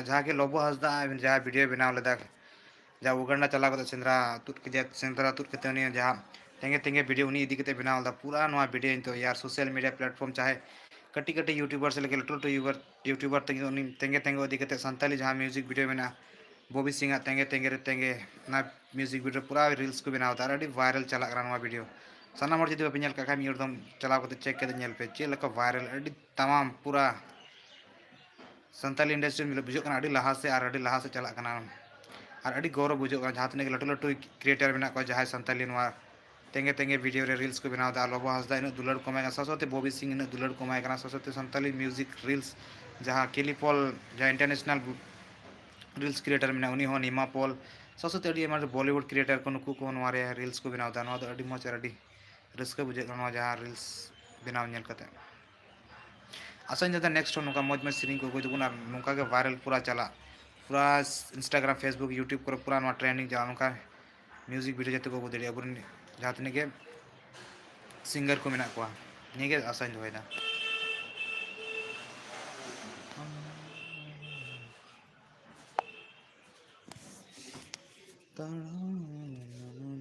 जहाँ के लोबो हंसदा जहाँ वीडियो बनाव लेदा जहाँ उगंडा चला कते सेंद्रा तुद कते उनी जहाँ तेंगे तेंगे वीडियो उनी इदी कते बनाव दा पूरा नवा वीडियो तो यार सोशल मीडिया प्लेटफॉर्म चाहे कटी कटी यूट्यूबर से लेके लटू लटू यूट्यूबर तक उनी तेंगे तेंगे इदी कते संताली जहाँ म्यूजिक वीडियो बना बॉबी सिंह तेंगे तेंगे रे तेंगे ना म्यूजिक वीडियो पूरा रील्स को बनाव दा अड़ी वायरल चला करा नवा वीडियो साना मर जुदी बापे का एकदम चलाव कते चेक कते नेल पे चे लका वायरल अड़ी तमाम पूरा संताली इंडस्ट्री में बुझो कना अड़ी लहा से और अड़ी लहा से चला कना और अड़ी गौरव बुझो कना जहाँ तने लटू लटू क्रिएटर मेना को जहाँ संताली नवा तेंगे तेंगे वीडियो रे रील्स को बनाव दा लोबो हंसदा इन दुलड़ को मैं ससोते बॉबी सिंह इन दुलड़ को मैं कना ससोते संताली म्यूजिक रील्स जहाँ केलीपॉल जहाँ इंटरनेशनल रील्स क्रिएटर में उनी हो निमा पॉल ससोते अड़ी हमारे बॉलीवुड क्रिएटर को नुकु को नवारे रील्स को बनाव दा नवा अड़ी मच अड़ी रस्का बुझे कना जहाँ रील्स बनाव नेल कते आसान जाता नेक्स्ट नुका मज मज सेरिंग को दुगुना नुका के वायरल पूरा चला पूरा इंस्टाग्राम फेसबुक यूट्यूब को पूरा नवा ट्रेंडिंग जा नुका म्यूजिक वीडियो जते को बुदड़ी अब जहाँ तने के सिंगर को मेना को निगे आसान होयदा